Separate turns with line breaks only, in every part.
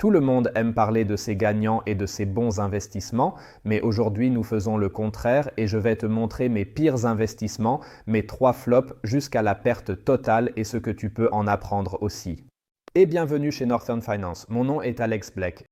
Tout le monde aime parler de ses gagnants et de ses bons investissements, mais aujourd'hui nous faisons le contraire et je vais te montrer mes pires investissements, mes 3 flops jusqu'à la perte totale et ce que tu peux en apprendre aussi. Et bienvenue chez Northern Finance, mon nom est Alex Blake.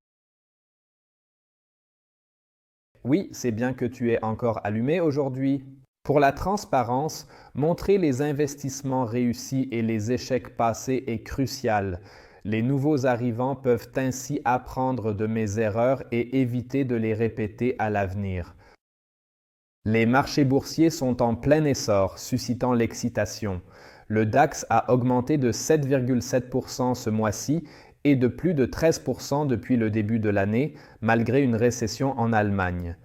Oui, c'est bien que tu es encore allumé aujourd'hui. Pour la transparence, montrer les investissements réussis et les échecs passés est crucial. Les nouveaux arrivants peuvent ainsi apprendre de mes erreurs et éviter de les répéter à l'avenir. Les marchés boursiers sont en plein essor, suscitant l'excitation. Le DAX a augmenté de 7,7% ce mois-ci et de plus de 13% depuis le début de l'année, malgré une récession en Allemagne.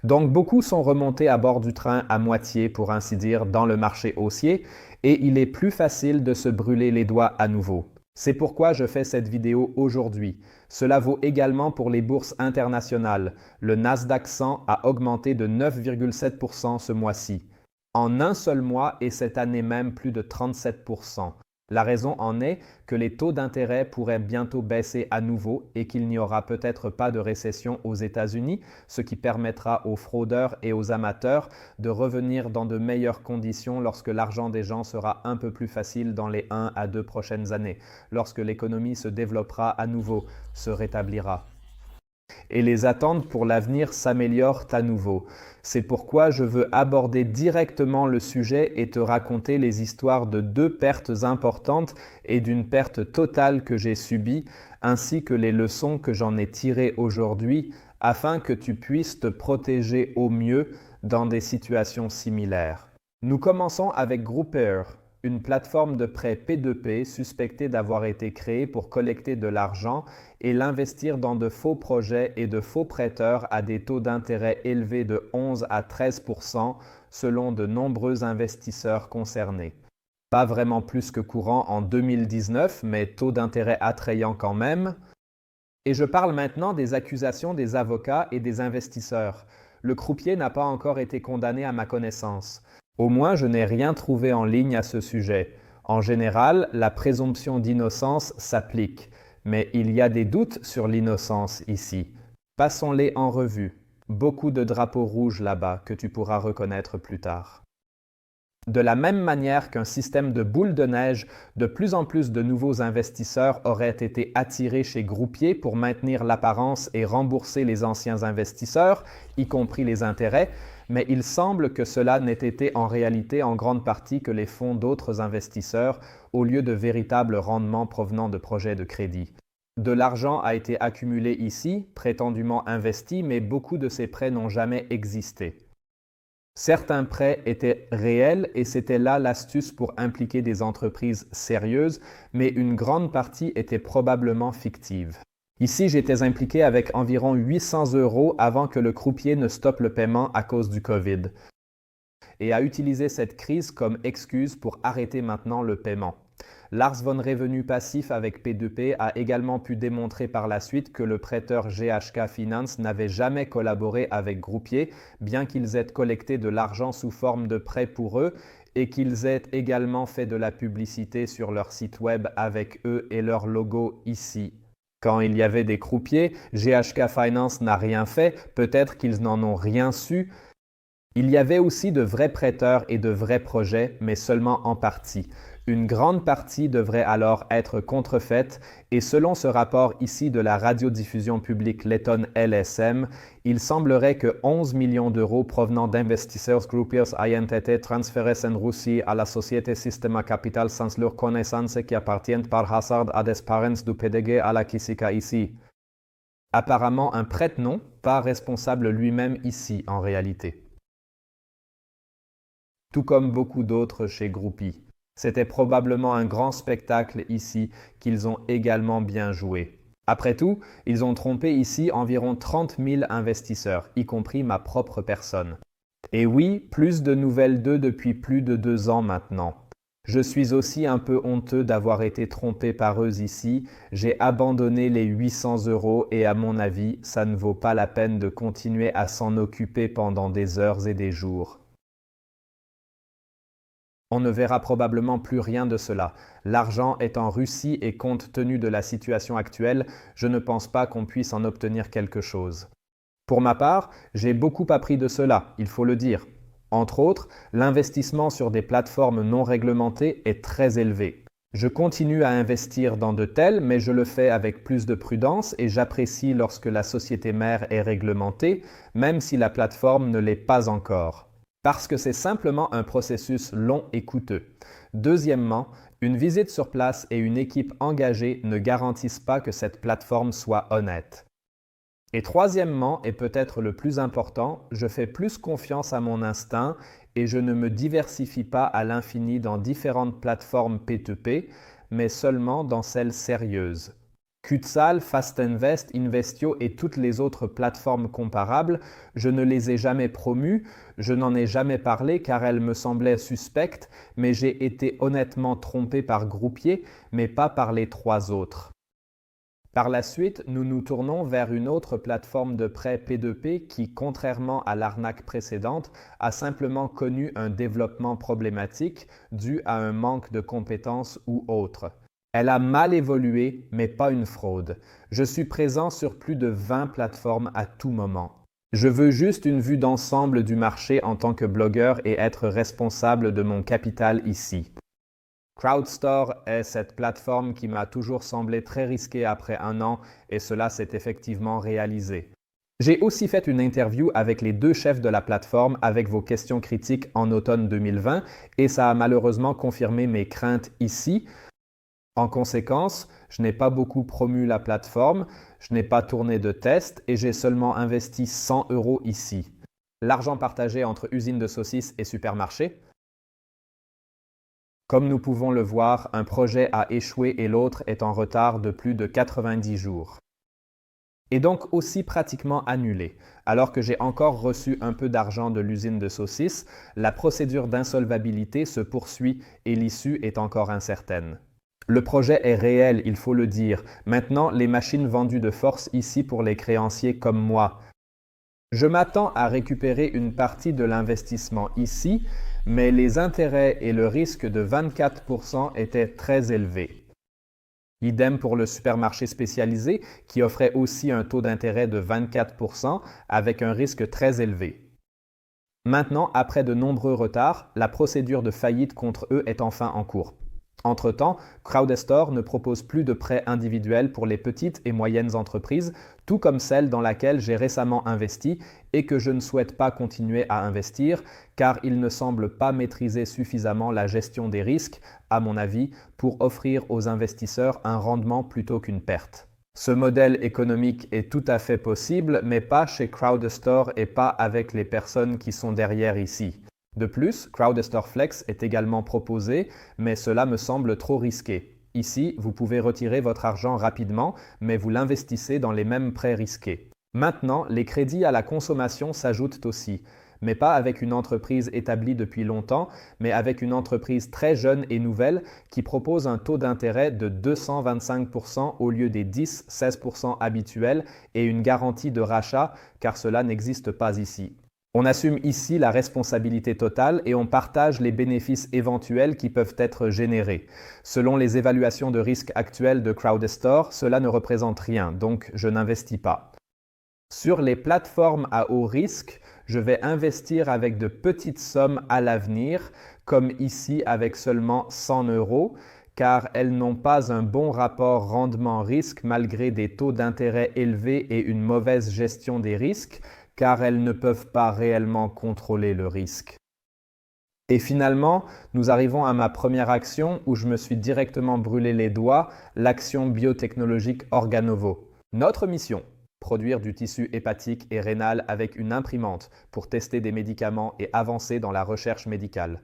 Donc beaucoup sont remontés à bord du train à moitié, pour ainsi dire, dans le marché haussier, et il est plus facile de se brûler les doigts à nouveau. C'est pourquoi je fais cette vidéo aujourd'hui. Cela vaut également pour les bourses internationales. Le Nasdaq 100 a augmenté de 9,7% ce mois-ci. En un seul mois et cette année même plus de 37%. La raison en est que les taux d'intérêt pourraient bientôt baisser à nouveau et qu'il n'y aura peut-être pas de récession aux États-Unis, ce qui permettra aux fraudeurs et aux amateurs de revenir dans de meilleures conditions lorsque l'argent des gens sera un peu plus facile dans les 1 à 2 prochaines années, lorsque l'économie se développera à nouveau, se rétablira. Et les attentes pour l'avenir s'améliorent à nouveau. C'est pourquoi je veux aborder directement le sujet et te raconter les histoires de 2 pertes importantes et d'une perte totale que j'ai subie, ainsi que les leçons que j'en ai tirées aujourd'hui, afin que tu puisses te protéger au mieux dans des situations similaires. Nous commençons avec Grouper, une plateforme de prêt P2P suspectée d'avoir été créée pour collecter de l'argent et l'investir dans de faux projets et de faux prêteurs à des taux d'intérêt élevés de 11 à 13% selon de nombreux investisseurs concernés. Pas vraiment plus que courant en 2019, mais taux d'intérêt attrayant quand même. Et je parle maintenant des accusations des avocats et des investisseurs. Le croupier n'a pas encore été condamné à ma connaissance. Au moins, je n'ai rien trouvé en ligne à ce sujet. En général, la présomption d'innocence s'applique, mais il y a des doutes sur l'innocence ici. Passons-les en revue. Beaucoup de drapeaux rouges là-bas que tu pourras reconnaître plus tard. De la même manière qu'un système de boule de neige, de plus en plus de nouveaux investisseurs auraient été attirés chez Groupier pour maintenir l'apparence et rembourser les anciens investisseurs, y compris les intérêts, mais il semble que cela n'ait été en réalité en grande partie que les fonds d'autres investisseurs, au lieu de véritables rendements provenant de projets de crédit. De l'argent a été accumulé ici, prétendument investi, mais beaucoup de ces prêts n'ont jamais existé. Certains prêts étaient réels et c'était là l'astuce pour impliquer des entreprises sérieuses, mais une grande partie était probablement fictive. Ici, j'étais impliqué avec environ 800 € avant que le croupier ne stoppe le paiement à cause du COVID et a utilisé cette crise comme excuse pour arrêter maintenant le paiement. Lars von Revenu Passif avec P2P a également pu démontrer par la suite que le prêteur GHK Finance n'avait jamais collaboré avec Groupier, bien qu'ils aient collecté de l'argent sous forme de prêt pour eux et qu'ils aient également fait de la publicité sur leur site web avec eux et leur logo ici. Quand il y avait des croupiers, GHK Finance n'a rien fait, peut-être qu'ils n'en ont rien su. Il y avait aussi de vrais prêteurs et de vrais projets, mais seulement en partie. Une grande partie devrait alors être contrefaite et selon ce rapport ici de la radiodiffusion publique lettonne LSM, il semblerait que 11 millions d'euros provenant d'investisseurs groupiers aient été transférés en Russie à la société Systema Capital sans leur connaissance qui appartiennent par hasard à des parents du PDG à la Kisika ici. Apparemment un prête-nom, pas responsable lui-même ici en réalité. Tout comme beaucoup d'autres chez Groupie. C'était probablement un grand spectacle ici qu'ils ont également bien joué. Après tout, ils ont trompé ici environ 30 000 investisseurs, y compris ma propre personne. Et oui, plus de nouvelles d'eux depuis plus de 2 ans maintenant. Je suis aussi un peu honteux d'avoir été trompé par eux ici. J'ai abandonné les 800 € et à mon avis, ça ne vaut pas la peine de continuer à s'en occuper pendant des heures et des jours. On ne verra probablement plus rien de cela. L'argent est en Russie et compte tenu de la situation actuelle, je ne pense pas qu'on puisse en obtenir quelque chose. Pour ma part, j'ai beaucoup appris de cela, il faut le dire. Entre autres, l'investissement sur des plateformes non réglementées est très élevé. Je continue à investir dans de telles, mais je le fais avec plus de prudence et j'apprécie lorsque la société mère est réglementée, même si la plateforme ne l'est pas encore. Parce que c'est simplement un processus long et coûteux. Deuxièmement, une visite sur place et une équipe engagée ne garantissent pas que cette plateforme soit honnête. Et troisièmement, et peut-être le plus important, je fais plus confiance à mon instinct et je ne me diversifie pas à l'infini dans différentes plateformes P2P, mais seulement dans celles sérieuses. Kutzal, FastInvest, Investio et toutes les autres plateformes comparables, je ne les ai jamais promues, je n'en ai jamais parlé car elles me semblaient suspectes, mais j'ai été honnêtement trompé par Groupier, mais pas par les trois autres. Par la suite, nous nous tournons vers une autre plateforme de prêt P2P qui, contrairement à l'arnaque précédente, a simplement connu un développement problématique dû à un manque de compétences ou autre. Elle a mal évolué, mais pas une fraude. Je suis présent sur plus de 20 plateformes à tout moment. Je veux juste une vue d'ensemble du marché en tant que blogueur et être responsable de mon capital ici. CrowdStore est cette plateforme qui m'a toujours semblé très risquée après un an et cela s'est effectivement réalisé. J'ai aussi fait une interview avec les deux chefs de la plateforme avec vos questions critiques en automne 2020 et ça a malheureusement confirmé mes craintes ici. En conséquence, je n'ai pas beaucoup promu la plateforme, je n'ai pas tourné de test et j'ai seulement investi 100 € ici. L'argent partagé entre usines de saucisses et supermarchés. Comme nous pouvons le voir, un projet a échoué et l'autre est en retard de plus de 90 jours. Et donc aussi pratiquement annulé. Alors que j'ai encore reçu un peu d'argent de l'usine de saucisses, la procédure d'insolvabilité se poursuit et l'issue est encore incertaine. Le projet est réel, il faut le dire. Maintenant, les machines vendues de force ici pour les créanciers comme moi. Je m'attends à récupérer une partie de l'investissement ici, mais les intérêts et le risque de 24% étaient très élevés. Idem pour le supermarché spécialisé qui offrait aussi un taux d'intérêt de 24% avec un risque très élevé. Maintenant, après de nombreux retards, la procédure de faillite contre eux est enfin en cours. Entre-temps, CrowdStore ne propose plus de prêts individuels pour les petites et moyennes entreprises, tout comme celle dans laquelle j'ai récemment investi et que je ne souhaite pas continuer à investir car il ne semble pas maîtriser suffisamment la gestion des risques, à mon avis, pour offrir aux investisseurs un rendement plutôt qu'une perte. Ce modèle économique est tout à fait possible, mais pas chez CrowdStore et pas avec les personnes qui sont derrière ici. De plus, CrowdStore Flex est également proposé, mais cela me semble trop risqué. Ici, vous pouvez retirer votre argent rapidement, mais vous l'investissez dans les mêmes prêts risqués. Maintenant, les crédits à la consommation s'ajoutent aussi, mais pas avec une entreprise établie depuis longtemps, mais avec une entreprise très jeune et nouvelle qui propose un taux d'intérêt de 225% au lieu des 10-16% habituels et une garantie de rachat, car cela n'existe pas ici. On assume ici la responsabilité totale et on partage les bénéfices éventuels qui peuvent être générés. Selon les évaluations de risque actuelles de CrowdStore, cela ne représente rien, donc je n'investis pas. Sur les plateformes à haut risque, je vais investir avec de petites sommes à l'avenir, comme ici avec seulement 100 €, car elles n'ont pas un bon rapport rendement-risque malgré des taux d'intérêt élevés et une mauvaise gestion des risques, car elles ne peuvent pas réellement contrôler le risque. Et finalement, nous arrivons à ma première action où je me suis directement brûlé les doigts, l'action biotechnologique Organovo. Notre mission, produire du tissu hépatique et rénal avec une imprimante pour tester des médicaments et avancer dans la recherche médicale.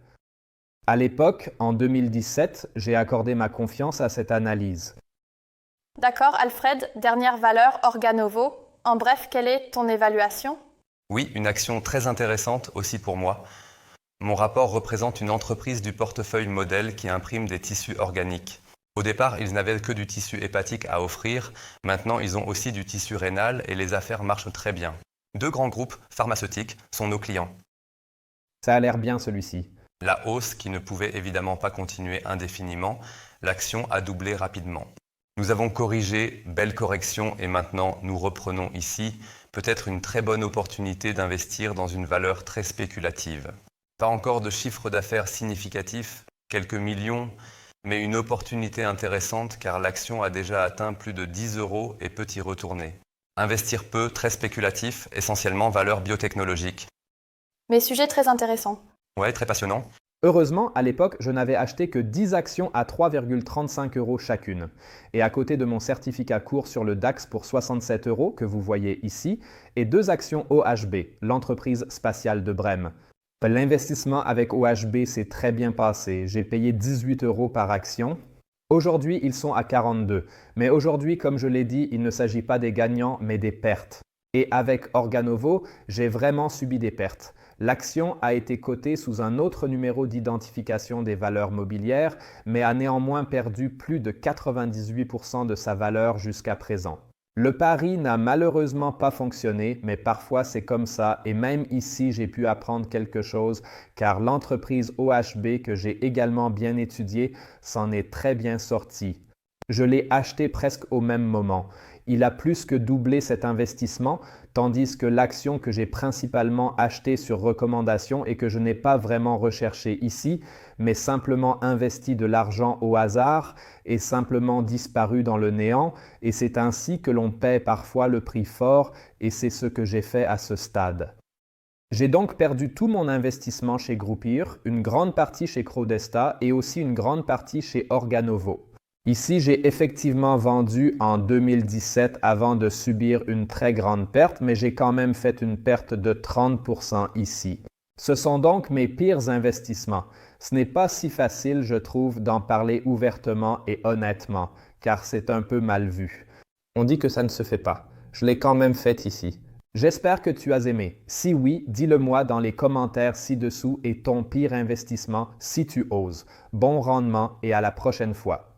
À l'époque, en 2017, j'ai accordé ma confiance à cette analyse.
D'accord, Alfred, dernière valeur, Organovo. En bref, quelle est ton évaluation ?
Oui, une action très intéressante aussi pour moi. Mon rapport représente une entreprise du portefeuille modèle qui imprime des tissus organiques. Au départ, ils n'avaient que du tissu hépatique à offrir. Maintenant, ils ont aussi du tissu rénal et les affaires marchent très bien. 2 grands groupes pharmaceutiques sont nos clients.
Ça a l'air bien celui-ci.
La hausse, qui ne pouvait évidemment pas continuer indéfiniment, l'action a doublé rapidement. Nous avons corrigé, belle correction, et maintenant nous reprenons ici peut-être une très bonne opportunité d'investir dans une valeur très spéculative. Pas encore de chiffre d'affaires significatif, quelques millions, mais une opportunité intéressante car l'action a déjà atteint plus de 10 € et peut y retourner. Investir peu, très spéculatif, essentiellement valeur biotechnologique.
Mais sujet très intéressant.
Ouais, très passionnant.
Heureusement, à l'époque, je n'avais acheté que 10 actions à 3,35 € chacune. Et à côté de mon certificat court sur le DAX pour 67 € que vous voyez ici, et 2 actions OHB, l'entreprise spatiale de Brême. L'investissement avec OHB s'est très bien passé. J'ai payé 18 € par action. Aujourd'hui, ils sont à 42. Mais aujourd'hui, comme je l'ai dit, il ne s'agit pas des gagnants, mais des pertes. Et avec Organovo, j'ai vraiment subi des pertes. L'action a été cotée sous un autre numéro d'identification des valeurs mobilières, mais a néanmoins perdu plus de 98% de sa valeur jusqu'à présent. Le pari n'a malheureusement pas fonctionné, mais parfois c'est comme ça et même ici j'ai pu apprendre quelque chose car l'entreprise OHB que j'ai également bien étudiée s'en est très bien sortie. Je l'ai acheté presque au même moment. Il a plus que doublé cet investissement, tandis que l'action que j'ai principalement achetée sur recommandation et que je n'ai pas vraiment recherché ici, mais simplement investi de l'argent au hasard et simplement disparu dans le néant, et c'est ainsi que l'on paie parfois le prix fort, et c'est ce que j'ai fait à ce stade. J'ai donc perdu tout mon investissement chez Groupir, une grande partie chez Crodesta et aussi une grande partie chez Organovo. Ici, j'ai effectivement vendu en 2017 avant de subir une très grande perte, mais j'ai quand même fait une perte de 30% ici. Ce sont donc mes pires investissements. Ce n'est pas si facile, je trouve, d'en parler ouvertement et honnêtement, car c'est un peu mal vu. On dit que ça ne se fait pas. Je l'ai quand même fait ici. J'espère que tu as aimé. Si oui, dis-le-moi dans les commentaires ci-dessous et ton pire investissement si tu oses. Bon rendement et à la prochaine fois.